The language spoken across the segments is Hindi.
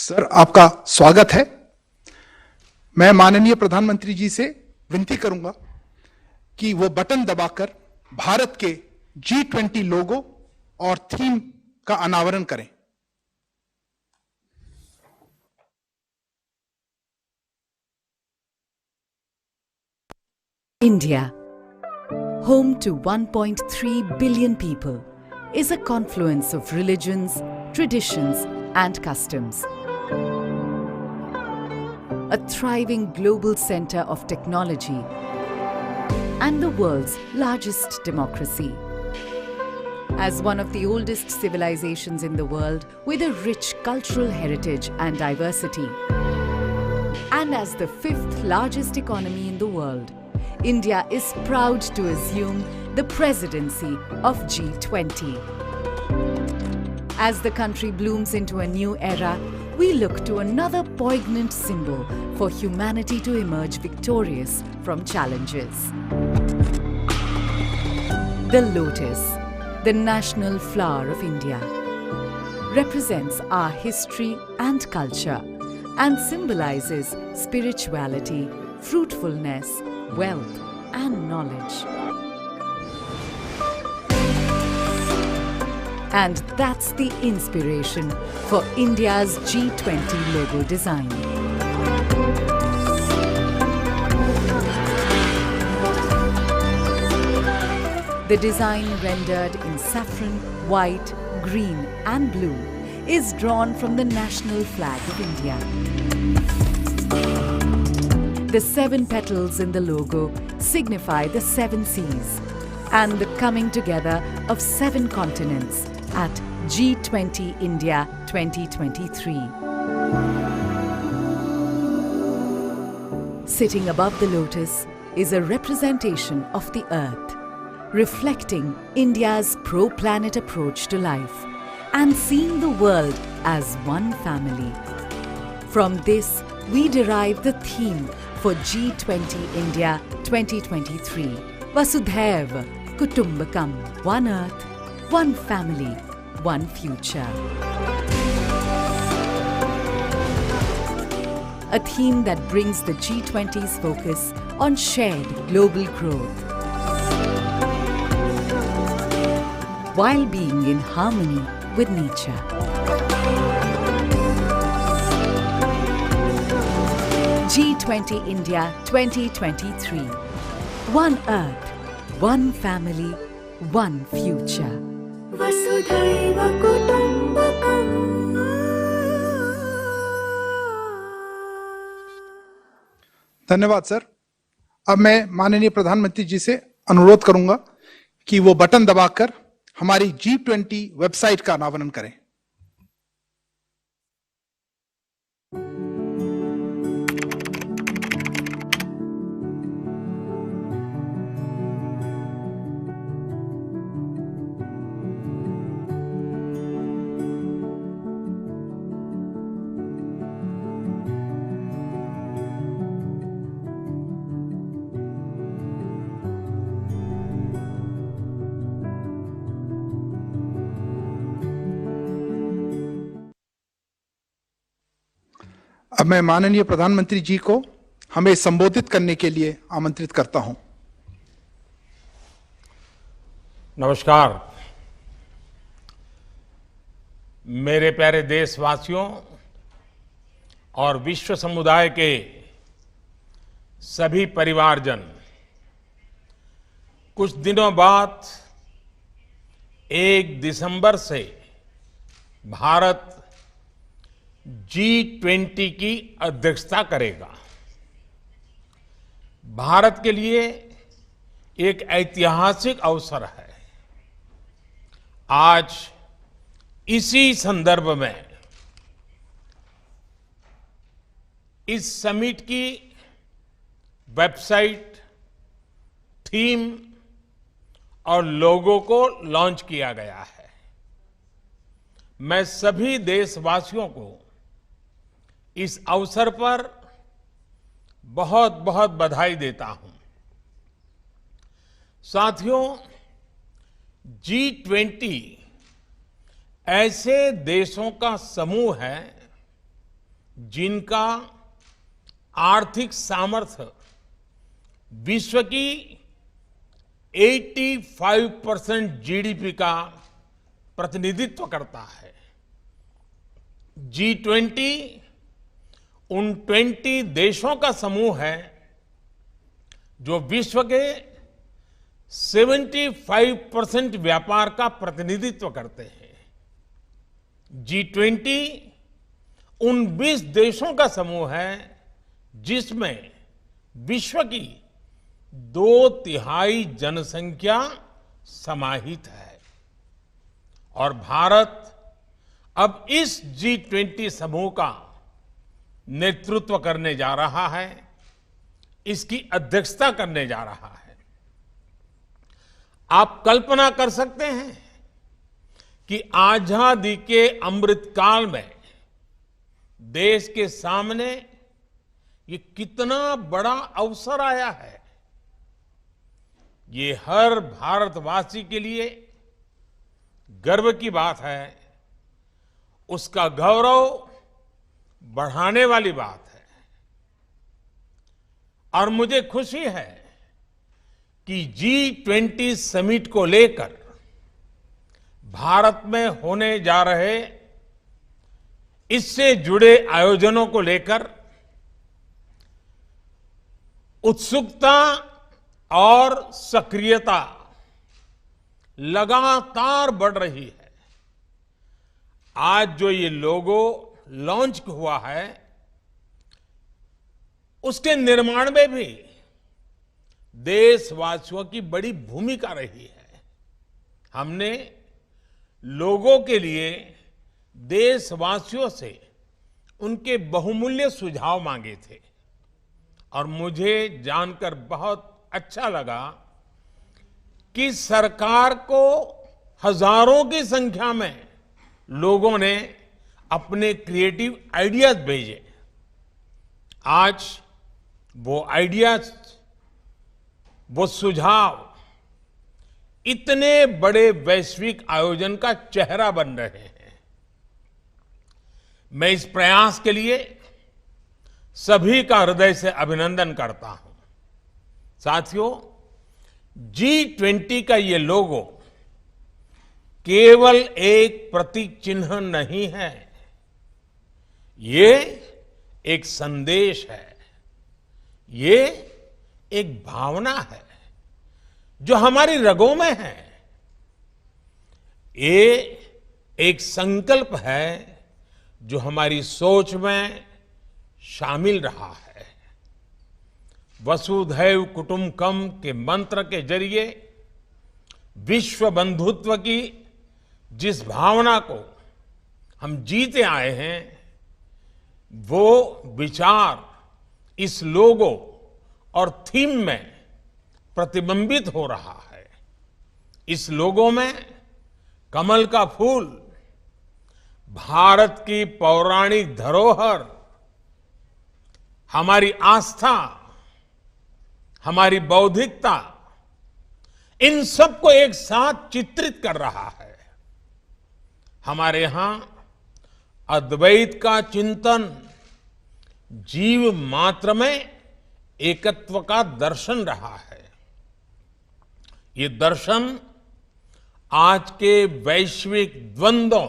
सर, आपका स्वागत है। मैं माननीय प्रधानमंत्री जी से विनती करूंगा कि वो बटन दबाकर भारत के G20 लोगो और थीम का अनावरण करें। India, home to 1.3 billion people, is a confluence of religions, traditions and customs. A thriving global center of technology and the world's largest democracy. As one of the oldest civilizations in the world with a rich cultural heritage and diversity, and as the fifth largest economy in the world, India is proud to assume the presidency of G20. As the country blooms into a new era, we look to another poignant symbol for humanity to emerge victorious from challenges. The lotus, the national flower of India, represents our history and culture and symbolizes spirituality, fruitfulness, wealth and knowledge. And that's the inspiration for India's G20 logo design. The design, rendered in saffron, white, green and blue, is drawn from the national flag of India. The 7 petals in the logo signify the 7 seas and the coming together of 7 continents at G20 India 2023. Sitting above the lotus is a representation of the earth, reflecting India's pro-planet approach to life and seeing the world as one family. From this, we derive the theme for G20 India 2023, Vasudhaiva Kutumbakam, one earth, one family, one future. A theme that brings the G20's focus on shared global growth, while being in harmony with nature. G20 India 2023. One earth, one family, one future. Vasudhaiva Kutumbakam. धन्यवाद सर। अब मैं माननीय प्रधानमंत्री जी से अनुरोध करूंगा कि वो बटन दबाकर हमारी G20 वेबसाइट का अनावरण करें। अब मैं माननीय प्रधानमंत्री जी को हमें संबोधित करने के लिए आमंत्रित करता हूं। नमस्कार। मेरे प्यारे देशवासियों और विश्व समुदाय के सभी परिवारजन, कुछ दिनों बाद 1 दिसंबर से भारत G20 की अध्यक्षता करेगा। भारत के लिए एक ऐतिहासिक अवसर है। आज इसी संदर्भ में इस समिट की वेबसाइट, थीम और लोगो को लॉन्च किया गया है। मैं सभी देशवासियों को इस अवसर पर बहुत बहुत बधाई देता हूं। साथियों, G20 ऐसे देशों का समूह है जिनका आर्थिक सामर्थ्य विश्व की 85% जीडीपी का प्रतिनिधित्व करता है। G20 उन 20 देशों का समूह है जो विश्व के 75% व्यापार का प्रतिनिधित्व करते हैं। G20 उन 20 देशों का समूह है जिसमें विश्व की 2/3 जनसंख्या समाहित है और भारत अब इस G20 समूह का नेतृत्व करने जा रहा है, इसकी अध्यक्षता करने जा रहा है। आप कल्पना कर सकते हैं कि आजादी के अमृत काल में देश के सामने ये कितना बड़ा अवसर आया है। ये हर भारतवासी के लिए गर्व की बात है, उसका गौरव बढ़ाने वाली बात है। और मुझे खुशी है कि G20 समिट को लेकर भारत में होने जा रहे इससे जुड़े आयोजनों को लेकर उत्सुकता और सक्रियता लगातार बढ़ रही है। आज जो ये लोगो लॉन्च हुआ है, उसके निर्माण में भी देशवासियों की बड़ी भूमिका रही है। हमने लोगों के लिए देशवासियों से उनके बहुमूल्य सुझाव मांगे थे और मुझे जानकर बहुत अच्छा लगा कि सरकार को हजारों की संख्या में लोगों ने अपने क्रिएटिव आइडियाज भेजे। आज वो आइडियाज, वो सुझाव इतने बड़े वैश्विक आयोजन का चेहरा बन रहे हैं। मैं इस प्रयास के लिए सभी का हृदय से अभिनंदन करता हूं। साथियों, G20 का ये लोगो केवल एक प्रतीक चिन्ह नहीं है, ये एक संदेश है, ये एक भावना है जो हमारी रगों में है। ये एक संकल्प है जो हमारी सोच में शामिल रहा है। वसुधैव कुटुंबकम के मंत्र के जरिए विश्व बंधुत्व की जिस भावना को हम जीते आए हैं, वो विचार इस लोगो और थीम में प्रतिबिंबित हो रहा है। इस लोगो में कमल का फूल, भारत की पौराणिक धरोहर, हमारी आस्था, हमारी बौद्धिकता, इन सबको एक साथ चित्रित कर रहा है। हमारे यहां अद्वैत का चिंतन जीव मात्र में एकत्व का दर्शन रहा है। ये दर्शन आज के वैश्विक द्वंद्वों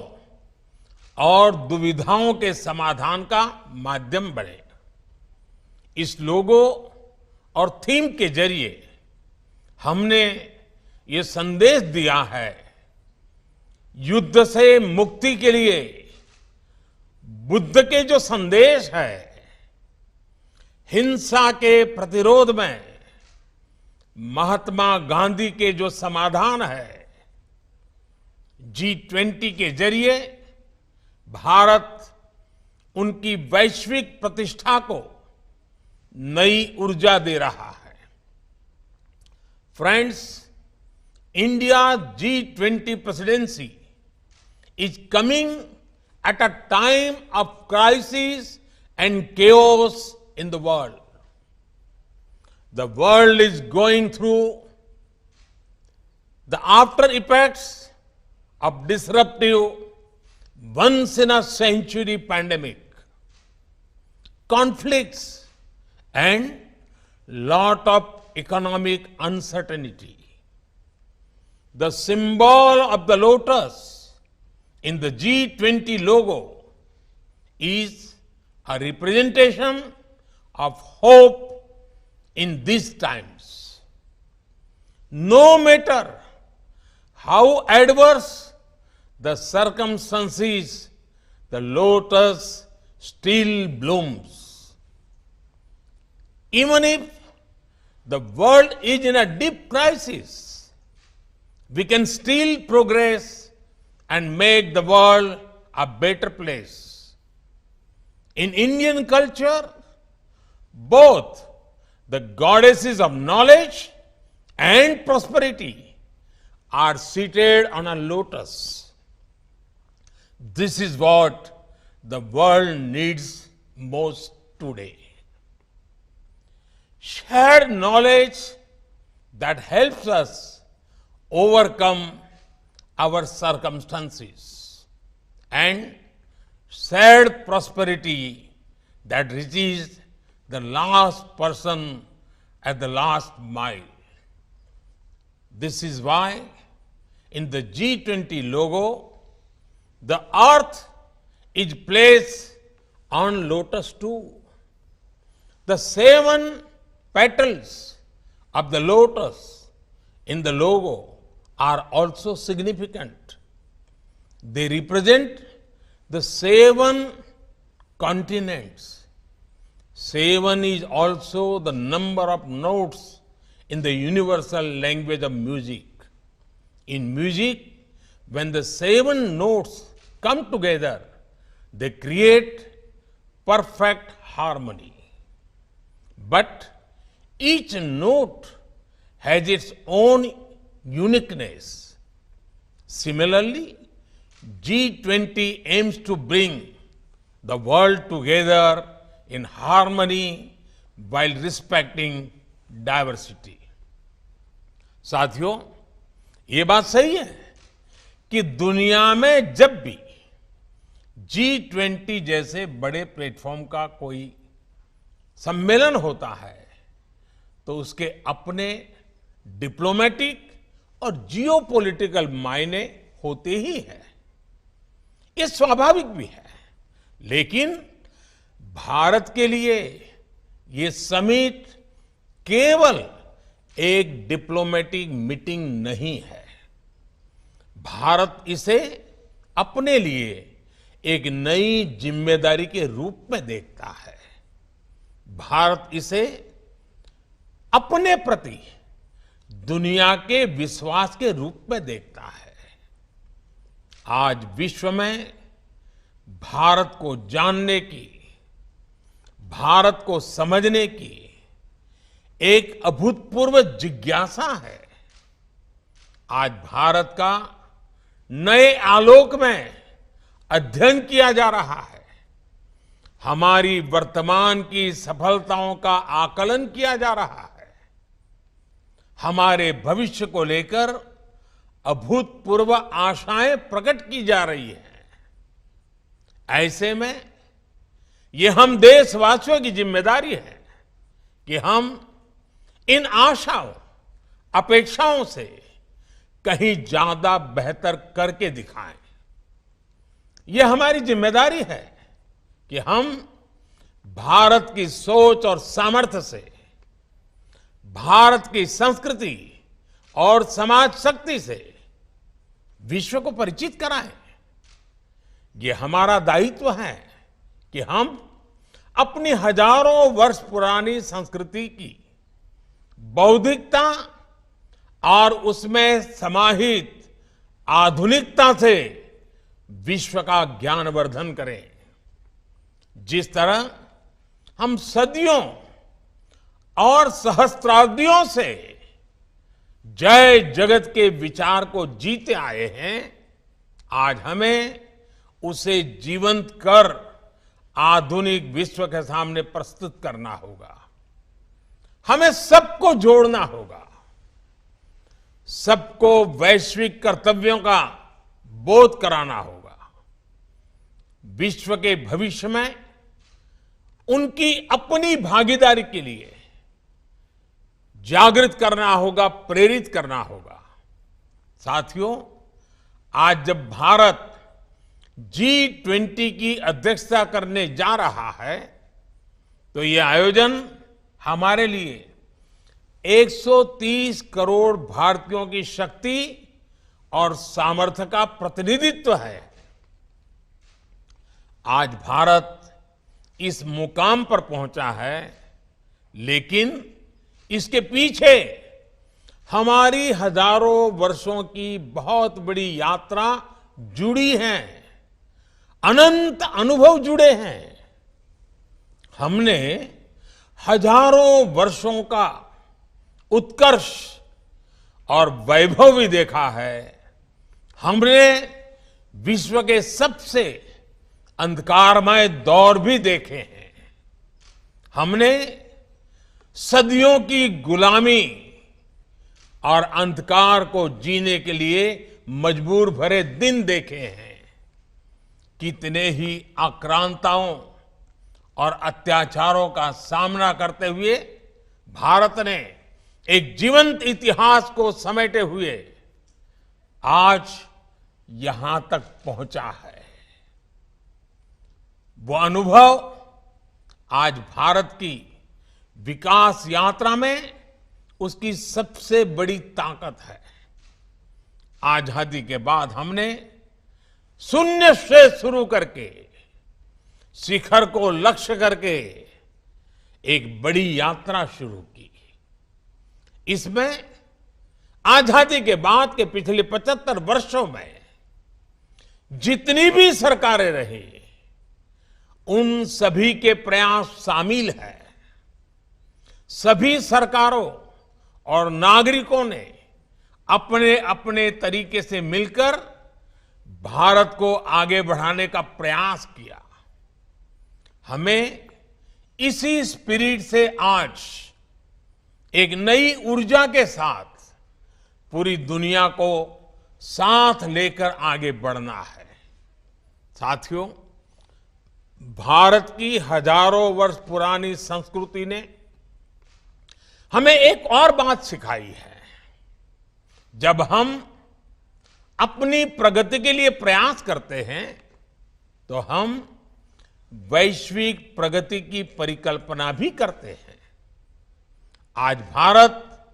और दुविधाओं के समाधान का माध्यम बने। इस लोगो और थीम के जरिए हमने ये संदेश दिया है, युद्ध से मुक्ति के लिए बुद्ध के जो संदेश है, हिंसा के प्रतिरोध में महात्मा गांधी के जो समाधान है, G20 के जरिए भारत उनकी वैश्विक प्रतिष्ठा को नई ऊर्जा दे रहा है। Friends, India G20 presidency is coming at a time of crisis and chaos in the world. The world is going through the after effects of disruptive, once in a century pandemic. conflicts, and lot of economic uncertainty. The symbol of the lotus in the G20 logo is a representation of hope in these times. No matter how adverse the circumstances, the lotus still blooms. Even if the world is in a deep crisis, we can still progress and make the world a better place. In Indian culture, both the goddesses of knowledge and prosperity are seated on a lotus. This is what the world needs most today. Shared knowledge that helps us overcome our circumstances, and shared prosperity that reaches the last person at the last mile. This is why in the G20 logo, the earth is placed on lotus too. The 7 petals of the lotus in the logo are also significant. They represent the 7 continents. 7 is also the number of notes in the universal language of music. In music, when the 7 notes come together, they create perfect harmony. But each note has its own uniqueness. Similarly, G20 aims to bring the world together in harmony while respecting diversity. साथियों, ये बात सही है कि दुनिया में जब भी G20 जैसे बड़े प्लेटफॉर्म का कोई सम्मेलन होता है तो उसके अपने डिप्लोमेटिक और जियोपॉलिटिकल मायने होते ही हैं। ये स्वाभाविक भी है, लेकिन भारत के लिए ये समिट केवल एक डिप्लोमेटिक मीटिंग नहीं है। भारत इसे अपने लिए एक नई जिम्मेदारी के रूप में देखता है। भारत इसे अपने प्रति दुनिया के विश्वास के रूप में देखता है। आज विश्व में भारत को जानने की, भारत को समझने की एक अभूतपूर्व जिज्ञासा है। आज भारत का नए आलोक में अध्ययन किया जा रहा है। हमारी वर्तमान की सफलताओं का आकलन किया जा रहा है। हमारे भविष्य को लेकर अभूतपूर्व आशाएं प्रकट की जा रही हैं। ऐसे में ये हम देशवासियों की जिम्मेदारी है कि हम इन आशाओं, अपेक्षाओं से कहीं ज्यादा बेहतर करके दिखाएं। ये हमारी जिम्मेदारी है कि हम भारत की सोच और सामर्थ्य से, भारत की संस्कृति और समाज शक्ति से विश्व को परिचित कराएं। ये हमारा दायित्व है कि हम अपनी हजारों वर्ष पुरानी संस्कृति की बौद्धिकता और उसमें समाहित आधुनिकता से विश्व का ज्ञानवर्धन करें। जिस तरह हम सदियों और सहस्त्राब्दियों से जय जगत के विचार को जीते आए हैं, आज हमें उसे जीवंत कर आधुनिक विश्व के सामने प्रस्तुत करना होगा। हमें सबको जोड़ना होगा, सबको वैश्विक कर्तव्यों का बोध कराना होगा। विश्व के भविष्य में उनकी अपनी भागीदारी के लिए जागृत करना होगा, प्रेरित करना होगा। साथियों, आज जब भारत G20 की अध्यक्षता करने जा रहा है, तो ये आयोजन हमारे लिए 130 करोड़ भारतीयों की शक्ति और सामर्थ्य का प्रतिनिधित्व है। आज भारत इस मुकाम पर पहुंचा है, लेकिन इसके पीछे हमारी हजारों वर्षों की बहुत बड़ी यात्रा जुड़ी है, अनंत अनुभव जुड़े हैं। हमने हजारों वर्षों का उत्कर्ष और वैभव भी देखा है। हमने विश्व के सबसे अंधकारमय दौर भी देखे हैं। हमने सदियों की गुलामी और अंधकार को जीने के लिए मजबूर भरे दिन देखे हैं। कितने ही आक्रांताओं और अत्याचारों का सामना करते हुए भारत ने एक जीवंत इतिहास को समेटे हुए आज यहां तक पहुंचा है। वो अनुभव आज भारत की विकास यात्रा में उसकी सबसे बड़ी ताकत है। आजादी के बाद हमने शून्य से शुरू करके शिखर को लक्ष्य करके एक बड़ी यात्रा शुरू की। इसमें आजादी के बाद के पिछले 75 वर्षों में जितनी भी सरकारें रही, उन सभी के प्रयास शामिल है। सभी सरकारों और नागरिकों ने अपने अपने तरीके से मिलकर भारत को आगे बढ़ाने का प्रयास किया। हमें इसी स्पिरिट से आज एक नई ऊर्जा के साथ पूरी दुनिया को साथ लेकर आगे बढ़ना है। साथियों, भारत की हजारों वर्ष पुरानी संस्कृति ने हमें एक और बात सिखाई है। जब हम अपनी प्रगति के लिए प्रयास करते हैं, तो हम वैश्विक प्रगति की परिकल्पना भी करते हैं। आज भारत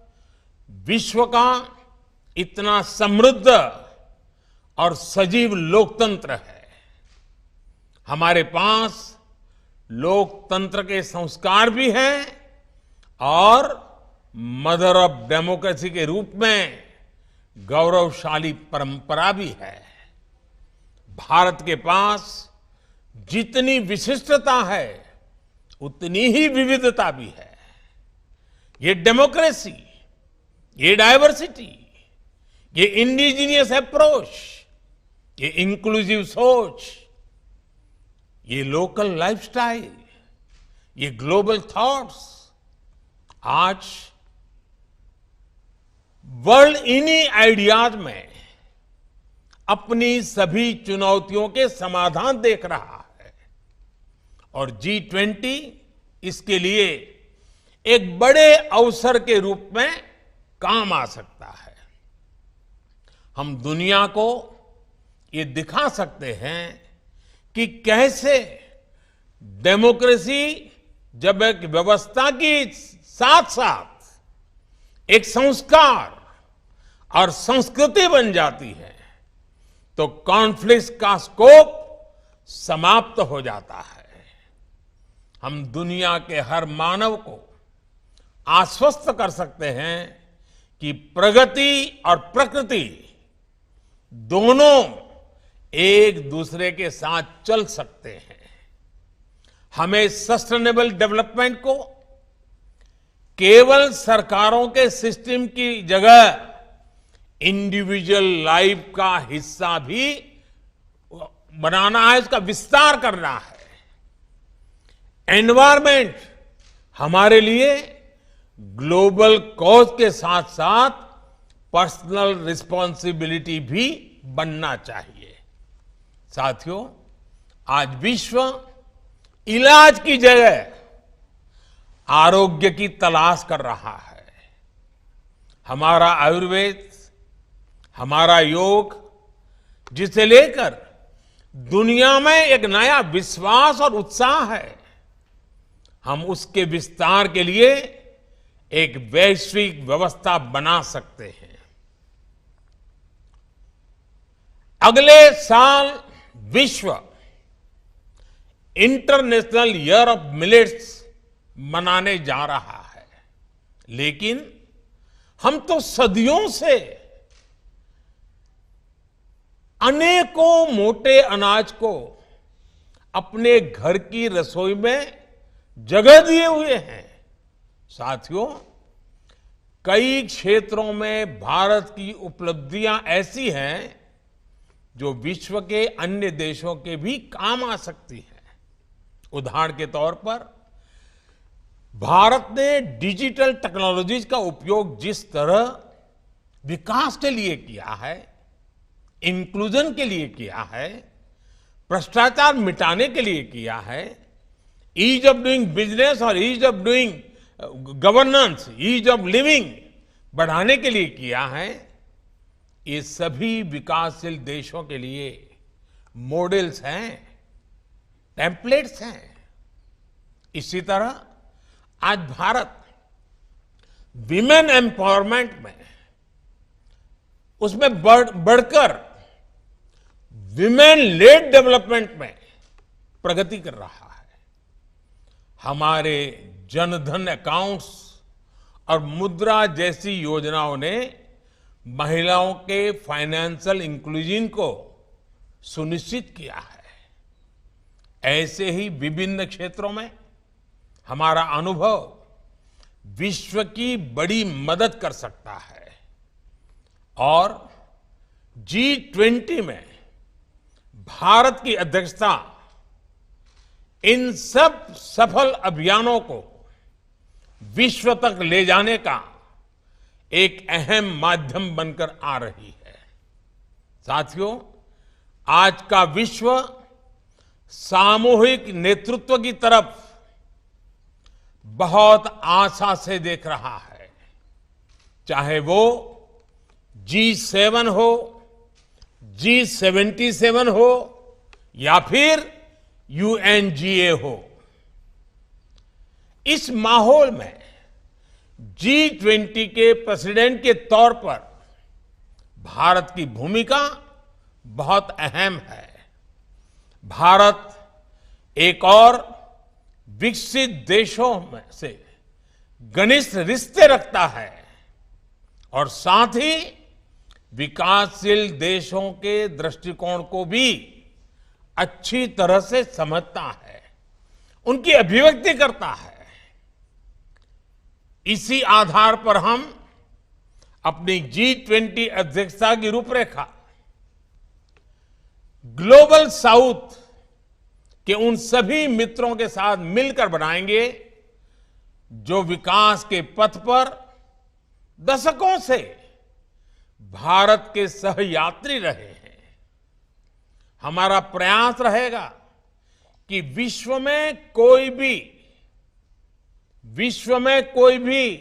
विश्व का इतना समृद्ध और सजीव लोकतंत्र है। हमारे पास लोकतंत्र के संस्कार भी हैं और मदर ऑफ डेमोक्रेसी के रूप में गौरवशाली परंपरा भी है। भारत के पास जितनी विशिष्टता है, उतनी ही विविधता भी है। ये डेमोक्रेसी, ये डायवर्सिटी, ये इंडिजीनियस अप्रोच, ये इंक्लूसिव सोच, ये लोकल लाइफस्टाइल, ये ग्लोबल थॉट्स आज वर्ल्ड इन्हीं आइडियाज में अपनी सभी चुनौतियों के समाधान देख रहा है। और G20 इसके लिए एक बड़े अवसर के रूप में काम आ सकता है। हम दुनिया को ये दिखा सकते हैं कि कैसे डेमोक्रेसी जब एक व्यवस्था की साथ साथ एक संस्कार और संस्कृति बन जाती है, तो कॉन्फ्लिक्ट का स्कोप समाप्त हो जाता है। हम दुनिया के हर मानव को आश्वस्त कर सकते हैं कि प्रगति और प्रकृति दोनों एक दूसरे के साथ चल सकते हैं। हमें सस्टेनेबल डेवलपमेंट को केवल सरकारों के सिस्टम की जगह इंडिविजुअल लाइफ का हिस्सा भी बनाना है, इसका विस्तार करना है। एनवायरमेंट हमारे लिए ग्लोबल कॉज के साथ साथ पर्सनल रिस्पॉन्सिबिलिटी भी बनना चाहिए। साथियों, आज विश्व इलाज की जगह आरोग्य की तलाश कर रहा है। हमारा आयुर्वेद, हमारा योग, जिसे लेकर दुनिया में एक नया विश्वास और उत्साह है, हम उसके विस्तार के लिए एक वैश्विक व्यवस्था बना सकते हैं। अगले साल विश्व इंटरनेशनल ईयर ऑफ मिलेट्स मनाने जा रहा है, लेकिन हम तो सदियों से अनेकों मोटे अनाज को अपने घर की रसोई में जगह दिए हुए हैं। साथियों, कई क्षेत्रों में भारत की उपलब्धियां ऐसी हैं जो विश्व के अन्य देशों के भी काम आ सकती है। उदाहरण के तौर पर भारत ने डिजिटल टेक्नोलॉजीज का उपयोग जिस तरह विकास के लिए किया है, इंक्लूजन के लिए किया है, भ्रष्टाचार मिटाने के लिए किया है, ईज ऑफ डूइंग बिजनेस और ease of doing governance, ease of living बढ़ाने के लिए किया है, ये सभी विकासशील देशों के लिए मॉडल्स हैं, टेम्पलेट्स हैं। इसी तरह आज भारत विमेन एम्पावरमेंट में उसमें बढ़कर विमेन लेड डेवलपमेंट में प्रगति कर रहा है। हमारे जनधन अकाउंट्स और मुद्रा जैसी योजनाओं ने महिलाओं के फाइनेंशियल इंक्लूजन को सुनिश्चित किया है। ऐसे ही विभिन्न क्षेत्रों में हमारा अनुभव विश्व की बड़ी मदद कर सकता है और G20 में भारत की अध्यक्षता इन सब सफल अभियानों को विश्व तक ले जाने का एक अहम माध्यम बनकर आ रही है। साथियों, आज का विश्व सामूहिक नेतृत्व की तरफ बहुत आशा से देख रहा है, चाहे वो G7 हो, G77 हो या फिर UNGA हो। इस माहौल में G20 के प्रेसिडेंट के तौर पर भारत की भूमिका बहुत अहम है। भारत एक और विकसित देशों में से घनिष्ठ रिश्ते रखता है और साथ ही विकासशील देशों के दृष्टिकोण को भी अच्छी तरह से समझता है, उनकी अभिव्यक्ति करता है। इसी आधार पर हम अपनी G20 अध्यक्षता की रूपरेखा ग्लोबल साउथ के उन सभी मित्रों के साथ मिलकर बनाएंगे जो विकास के पथ पर दशकों से भारत के सहयात्री रहे हैं। हमारा प्रयास रहेगा कि विश्व में कोई भी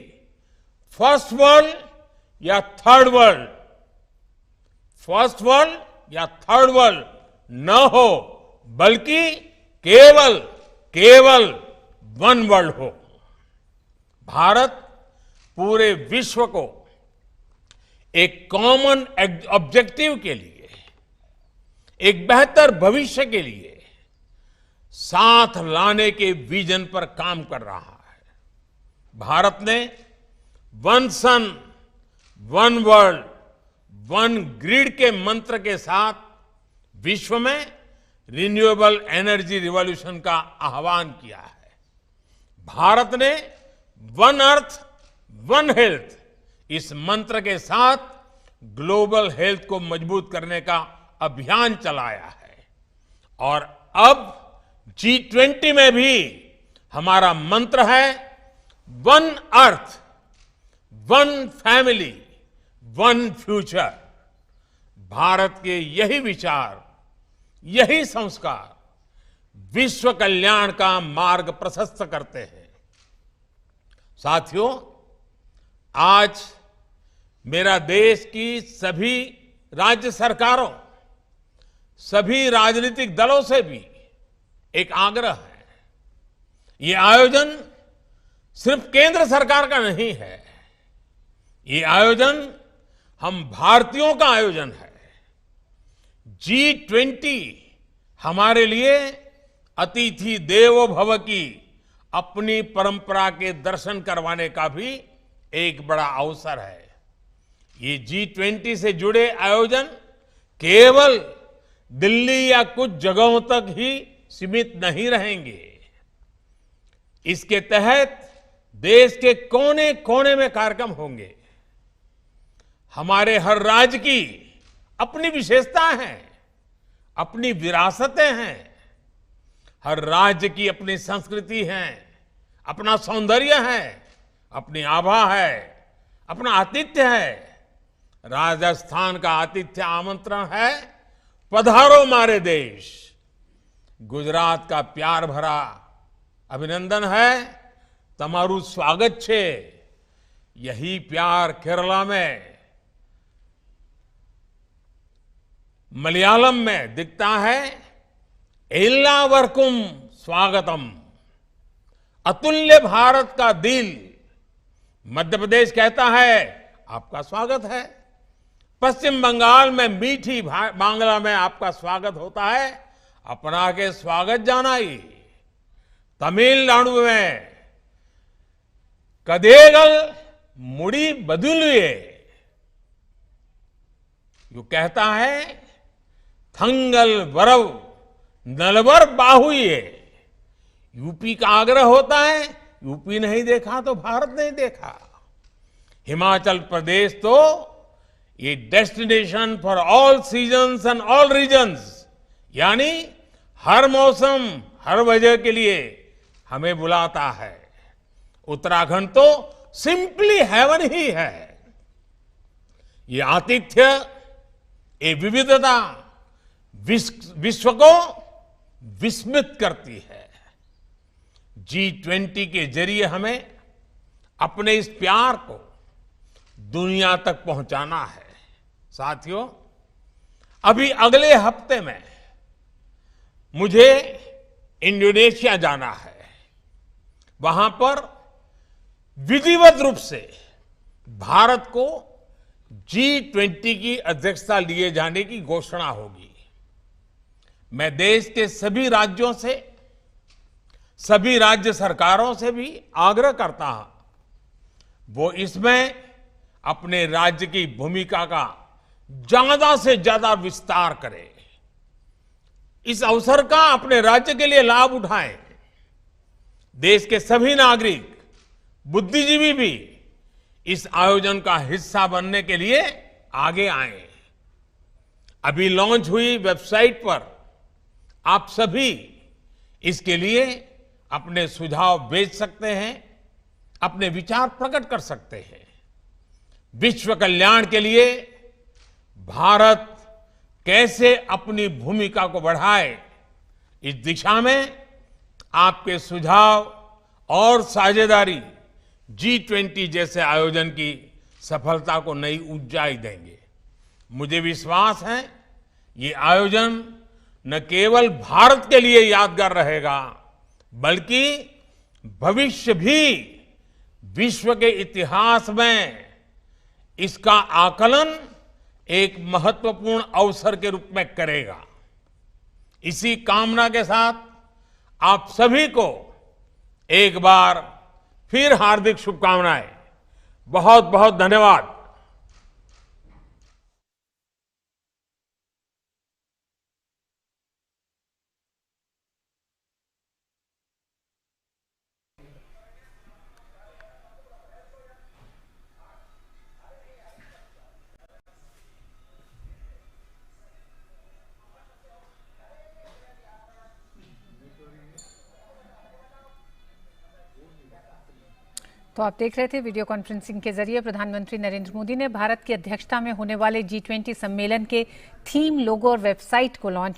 फर्स्ट वर्ल्ड या थर्ड वर्ल्ड न हो, बल्कि केवल वन वर्ल्ड हो। भारत पूरे विश्व को एक कॉमन ऑब्जेक्टिव के लिए, एक बेहतर भविष्य के लिए साथ लाने के विजन पर काम कर रहा है। भारत ने वन सन, वन वर्ल्ड, वन ग्रिड के मंत्र के साथ विश्व में रिन्यूएबल एनर्जी रिवॉल्यूशन का आह्वान किया है। भारत ने वन अर्थ, वन हेल्थ इस मंत्र के साथ ग्लोबल हेल्थ को मजबूत करने का अभियान चलाया है और अब G20 में भी हमारा मंत्र है one earth, one family, one future. Bharat के यही विचार, यही संस्कार विश्व कल्याण का मार्ग प्रशस्त करते हैं। साथियों, आज मेरा देश की सभी राज्य सरकारों, सभी राजनीतिक दलों से भी एक आग्रह है। ये आयोजन सिर्फ केंद्र सरकार का नहीं है, ये आयोजन हम भारतीयों का आयोजन है। G20 हमारे लिए अतिथि देवो भव की अपनी परंपरा के दर्शन करवाने का भी एक बड़ा अवसर है। ये G20 से जुड़े आयोजन केवल दिल्ली या कुछ जगहों तक ही सीमित नहीं रहेंगे। इसके तहत देश के कोने कोने में कार्यक्रम होंगे। हमारे हर राज्य की अपनी विशेषताएं हैं, अपनी विरासतें हैं। हर राज्य की अपनी संस्कृति है, अपना सौंदर्य है, अपनी आभा है, अपना आतिथ्य है। राजस्थान का आतिथ्य आमंत्रण है, पधारो मारे देश। गुजरात का प्यार भरा अभिनंदन है, तमारू स्वागत छे। यही प्यार केरला में, मलयालम में दिखता है, एल्लावर्कुम स्वागतम। अतुल्य भारत का दिल मध्य प्रदेश कहता है, आपका स्वागत है। पश्चिम बंगाल में मीठी बांग्ला में आपका स्वागत होता है, अपना के स्वागत जानाई। तमिलनाडु में कदेगल मुड़ी बदुलिए, यू कहता है, थंगल वरव नलवर बाहुए। यूपी का आग्रह होता है, यूपी नहीं देखा तो भारत नहीं देखा। हिमाचल प्रदेश तो ये destination for all seasons and all regions, यानी हर मौसम हर वजह के लिए हमें बुलाता है। उत्तराखंड तो सिंपली हेवन ही है। ये आतिथ्य, ये विविधता विश्व को विस्मित करती है। G20 के जरिए हमें अपने इस प्यार को दुनिया तक पहुंचाना है। साथियों, अभी अगले हफ्ते में मुझे इंडोनेशिया जाना है। वहां पर विधिवत रूप से भारत को G20 की अध्यक्षता लिए जाने की घोषणा होगी। मैं देश के सभी राज्यों से, सभी राज्य सरकारों से भी आग्रह करता हूं, वो इसमें अपने राज्य की भूमिका का ज्यादा से ज्यादा विस्तार करें। इस अवसर का अपने राज्य के लिए लाभ उठाएं। देश के सभी नागरिक, बुद्धिजीवी भी इस आयोजन का हिस्सा बनने के लिए आगे आए। अभी लॉन्च हुई वेबसाइट पर आप सभी इसके लिए अपने सुझाव भेज सकते हैं, अपने विचार प्रकट कर सकते हैं। विश्व कल्याण के लिए भारत कैसे अपनी भूमिका को बढ़ाए, इस दिशा में आपके सुझाव और साझेदारी G20 जैसे आयोजन की सफलता को नई ऊंचाई देंगे। मुझे विश्वास है, ये आयोजन न केवल भारत के लिए यादगार रहेगा, बल्कि भविष्य भी विश्व के इतिहास में इसका आकलन एक महत्वपूर्ण अवसर के रूप में करेगा। इसी कामना के साथ आप सभी को एक बार फिर हार्दिक शुभकामनाएं। बहुत बहुत धन्यवाद। तो आप देख रहे थे वीडियो कॉन्फ्रेंसिंग के जरिए प्रधानमंत्री नरेंद्र मोदी ने भारत की अध्यक्षता में होने वाले G20 सम्मेलन के थीम, लोगो और वेबसाइट को लॉन्च